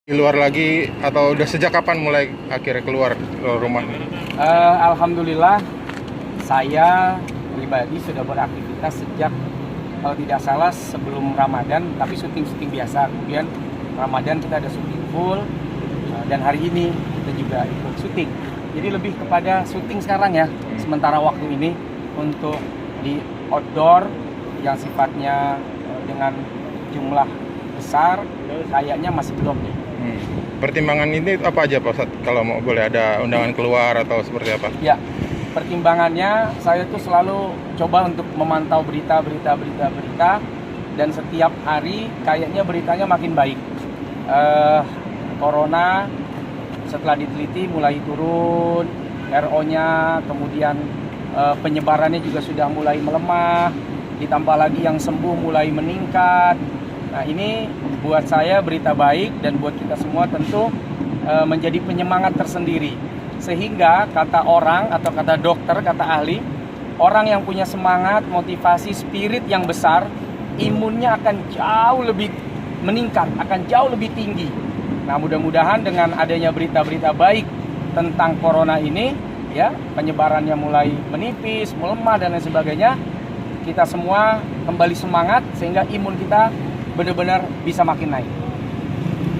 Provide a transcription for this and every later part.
Di luar lagi atau udah sejak kapan mulai akhirnya keluar rumah? Alhamdulillah saya pribadi sudah beraktivitas sejak kalau tidak salah sebelum Ramadan, tapi syuting biasa. Kemudian Ramadan kita ada syuting full, dan hari ini kita juga ikut syuting. Jadi lebih kepada syuting sekarang ya, sementara waktu ini untuk di outdoor yang sifatnya dengan jumlah besar kayaknya masih belum nih. Pertimbangan ini apa aja Pak Ustadz? Kalau mau boleh ada undangan keluar atau seperti apa? Ya, pertimbangannya saya tuh selalu coba untuk memantau berita, dan setiap hari kayaknya beritanya makin baik. Corona setelah diteliti mulai turun, RO-nya, kemudian penyebarannya juga sudah mulai melemah, ditambah lagi yang sembuh mulai meningkat. Nah, ini buat saya berita baik dan buat kita semua tentu menjadi penyemangat tersendiri. Sehingga kata orang atau kata dokter, kata ahli, orang yang punya semangat, motivasi, spirit yang besar, imunnya akan jauh lebih meningkat, akan jauh lebih tinggi. Nah, mudah-mudahan dengan adanya berita-berita baik tentang corona ini, ya, penyebarannya mulai menipis, melemah dan lain sebagainya, kita semua kembali semangat sehingga imun kita benar-benar bisa makin naik.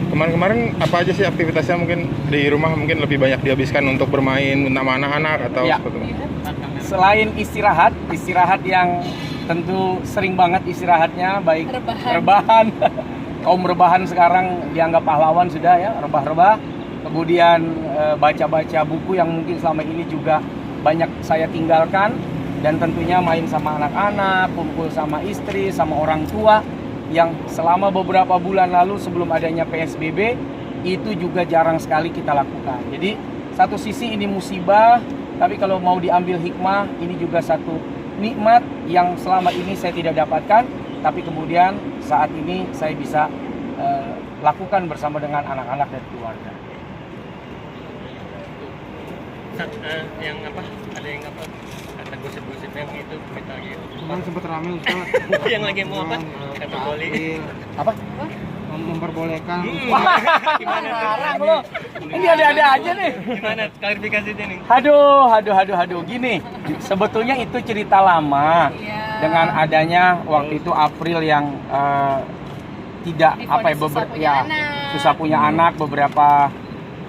Kemarin-kemarin apa aja sih aktivitasnya, mungkin di rumah mungkin lebih banyak dihabiskan untuk bermain sama anak-anak atau ya, seperti itu? Selain istirahat yang tentu sering banget istirahatnya, baik rebahan. Kaum rebahan sekarang dianggap pahlawan sudah ya, rebah-rebah. Kemudian baca-baca buku yang mungkin selama ini juga banyak saya tinggalkan, dan tentunya main sama anak-anak, kumpul sama istri, sama orang tua yang selama beberapa bulan lalu sebelum adanya PSBB itu juga jarang sekali kita lakukan. Jadi satu sisi ini musibah, tapi kalau mau diambil hikmah, ini juga satu nikmat yang selama ini saya tidak dapatkan, tapi kemudian saat ini saya bisa lakukan bersama dengan anak-anak dan keluarga. Yang apa? Ada yang apa? Kata gosip-gosip yang itu kita gitu. Kemarin sempat rame Ustaz. Yang lagi mau apa? Kata Boli. Apa? Memperbolehkan. Gimana? Larang lo. Ini ada-ada aja nih. Gimana klarifikasinya nih? Aduh. Gini, sebetulnya itu cerita lama. Dengan adanya waktu itu April yang tidak susah punya anak beberapa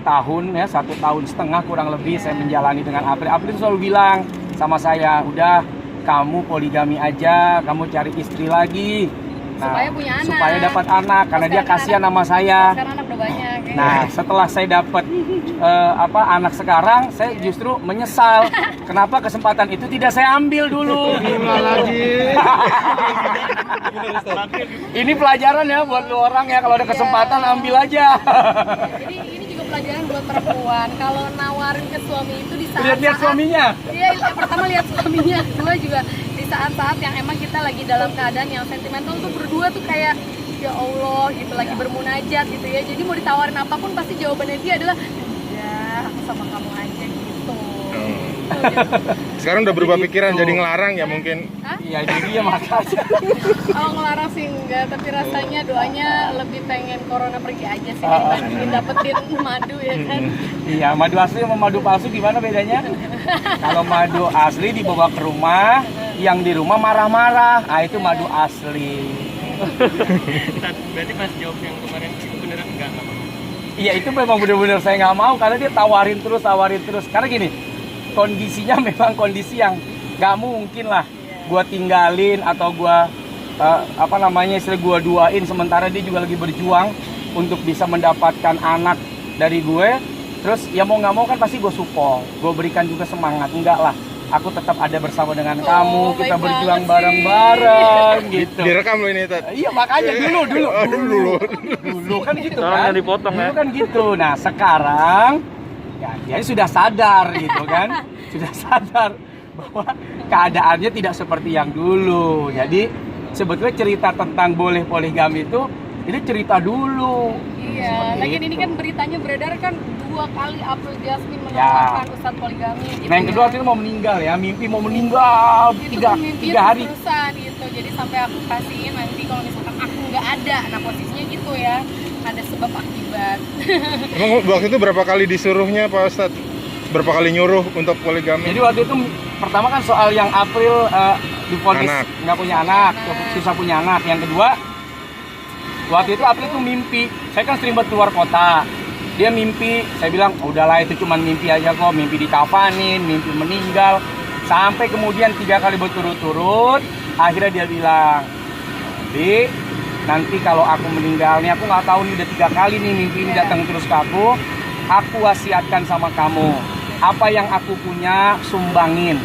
tahun ya, 1,5 tahun kurang lebih saya menjalani dengan April. April selalu bilang sama saya, udah kamu poligami aja, kamu cari istri lagi. Nah, supaya punya anak, supaya dapat anak, karena dia kasihan sama saya. Sekarang anak udah banyak. Nah, setelah saya dapat anak sekarang, saya justru menyesal kenapa kesempatan itu tidak saya ambil dulu. Ini pelajaran ya buat lu orang ya, kalau ada kesempatan ambil aja. Jadi ini juga pelajaran buat perempuan. Kalau nawarin ke suami itu di saat Lihat suaminya. Iya, pertama lihat suaminya, kedua juga di saat-saat yang emang kita lagi dalam keadaan yang sentimental tuh berdua tuh kayak ya Allah gitu, lagi bermunajat gitu ya. Jadi mau ditawarin apapun pasti jawabannya dia adalah ya aku sama kamu aja gitu. Sekarang udah berubah pikiran jadi ngelarang ya mungkin? Iya, jadi dia makasih. Kalau ngelarang sih enggak, tapi rasanya doanya lebih pengen corona pergi aja sih dibandingin dapetin madu ya kan. Iya, madu asli sama madu palsu gimana bedanya? Kalau madu asli dibawa ke rumah, yang di rumah marah-marah, itu madu asli. Berarti pas jawab yang kemarin itu beneran enggak apa? Iya, itu memang benar-benar saya nggak mau, karena dia tawarin terus. Karena gini, kondisinya memang kondisi yang nggak mungkin lah gua tinggalin atau gua istilah gua duain, sementara dia juga lagi berjuang untuk bisa mendapatkan anak dari gue. Terus ya mau nggak mau kan pasti gue support, gue berikan juga semangat. Enggak lah, aku tetap ada bersama dengan kamu, kita berjuang bareng-bareng gitu. Direkam lo ini, Tat? Iya, makanya dulu kan gitu kan. Dipotong dulu kan gitu. Nah, sekarang ya dia sudah sadar gitu kan. Sudah sadar bahwa keadaannya tidak seperti yang dulu. Jadi sebetulnya cerita tentang boleh poligami itu cerita dulu. Iya, lagian ini kan beritanya beredar kan 2 kali April Jasmine menawarkan Ustadz poligami gitu. Nah, yang kedua waktu itu mau meninggal ya, mimpi mau meninggal tiga hari. Perusahaan gitu, jadi sampai aku kasihin nanti kalau misalkan aku nggak ada, nah posisinya gitu ya. ada sebab akibat. Emang waktu itu berapa kali disuruhnya Pak Ustadz? Berapa kali nyuruh untuk poligami? Jadi waktu itu pertama kan soal yang April divonis Anak. nggak punya anak, susah punya anak. Yang kedua, waktu itu April tuh mimpi. Saya kan sering buat keluar kota. Dia mimpi, saya bilang udahlah itu cuma mimpi aja kok, mimpi dikafanin, mimpi meninggal. Sampai kemudian 3 kali berturut-turut, akhirnya dia bilang, "Di, nanti kalau aku meninggal nih, aku nggak tahu nih udah 3 kali nih mimpi ini datang terus ke aku wasiatkan sama kamu. Apa yang aku punya sumbangin,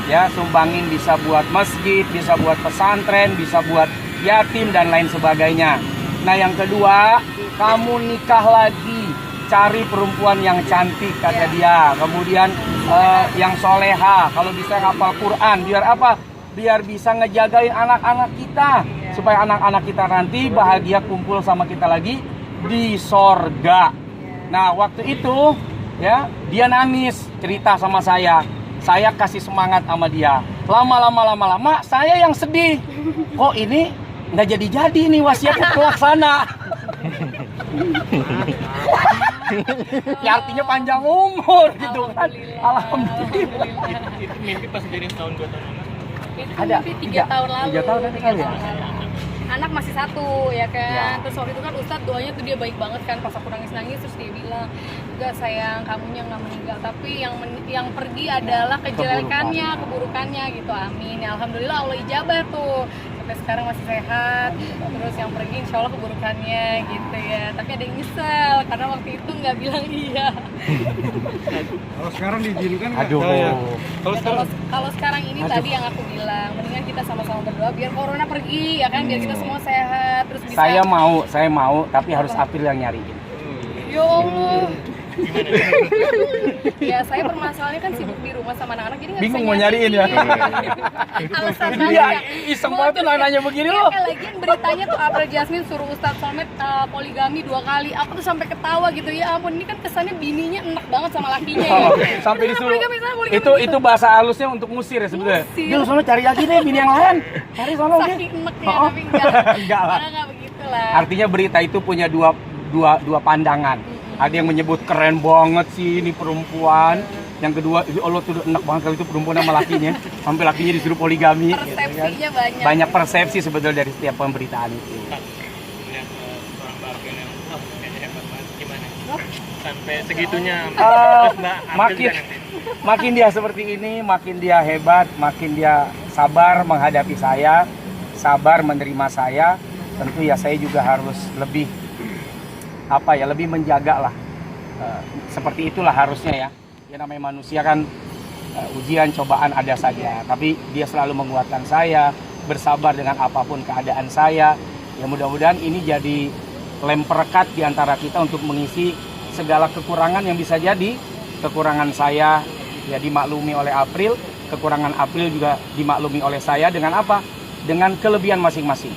ya sumbangin bisa buat masjid, bisa buat pesantren, bisa buat yatim dan lain sebagainya. Nah yang kedua, kamu nikah lagi, cari perempuan yang cantik kata dia. Kemudian yang soleha, kalau bisa hafal Quran, biar apa? Biar bisa ngejagain anak-anak kita, supaya anak-anak kita nanti bahagia kumpul sama kita lagi di sorga." Nah waktu itu ya dia nangis cerita sama saya kasih semangat sama dia. Lama saya yang sedih, kok ini nggak jadi nih wasiatnya terlaksana. Ya artinya panjang umur gitu kan. Alhamdulillah. Itu mimpi pas jadi tahun 2 tahun lalu. Itu Ada, mimpi 3 tiga. tahun lalu. 3 tahun kan tinggal ya? Anak masih 1 ya kan. Ya. Terus waktu itu kan Ustadz doanya tuh dia baik banget kan, pas aku nangis terus dia bilang, "Enggak sayang, kamunya nggak meninggal, tapi yang pergi adalah kejelekannya, keburukannya gitu." Amin. Ya, alhamdulillah Allah ijabah tuh. Sampai sekarang masih sehat. Terus yang pergi insya Allah keburukannya gitu ya. Tapi ada yang nyesel karena waktu itu nggak bilang iya. Kalau sekarang diizinkan nggak? Aduh. Ya. Kalau sekarang ini Aduh. tadi yang aku bilang, mendingan kita sama-sama berdoa biar corona pergi ya kan, biar kita semua sehat terus bisa. Saya mau, tapi harus April yang nyariin. Ya Allah. Ya saya permasalahannya kan sibuk di rumah sama anak-anak jadi nggak Bingung bisa mau nyariin ya. Alasan Jadi dia aja. iseng banget tuh nanya begini Ya, loh. lagian beritanya tuh April Jasmine suruh Ustadz Somad poligami 2 kali. Aku tuh sampai ketawa gitu, ya ampun ini kan kesannya bininya enak banget sama lakinya ya. Sampai Sana disuruh. poligami, sana poligami Itu gitu. bahasa halusnya untuk musir ya sebetulnya. Musir. Dia sono cari lagi deh bini yang lain. Cari sono deh. Saking enaknya, Oh. tapi enggak. Enggak lah. Enggak begitu lah. Artinya berita itu punya dua pandangan. Ada yang menyebut keren banget sih ini perempuan. Yang kedua, "Ih, Allah tuh enak banget kalau itu perempuan sama lakinya." Sampai lakinya disuruh poligami. gitu kan. Persepsinya banyak. Banyak persepsi sebetulnya dari setiap pemberitaan itu. Pak, melihat seorang Mbak April yang kayaknya hebat banget, gimana? Sampai segitunya. Terus Mbak April makin juga nanti. makin dia seperti ini, makin dia hebat, makin dia sabar menghadapi saya, sabar menerima saya. Tentu ya saya juga harus lebih lebih menjaga lah. Seperti itulah harusnya ya. Ya namanya manusia kan ujian, cobaan ada saja. Tapi dia selalu menguatkan saya, bersabar dengan apapun keadaan saya. Ya mudah-mudahan ini jadi lem perekat di antara kita untuk mengisi segala kekurangan yang bisa jadi. Kekurangan saya ya dimaklumi oleh April, kekurangan April juga dimaklumi oleh saya dengan apa? Dengan kelebihan masing-masing.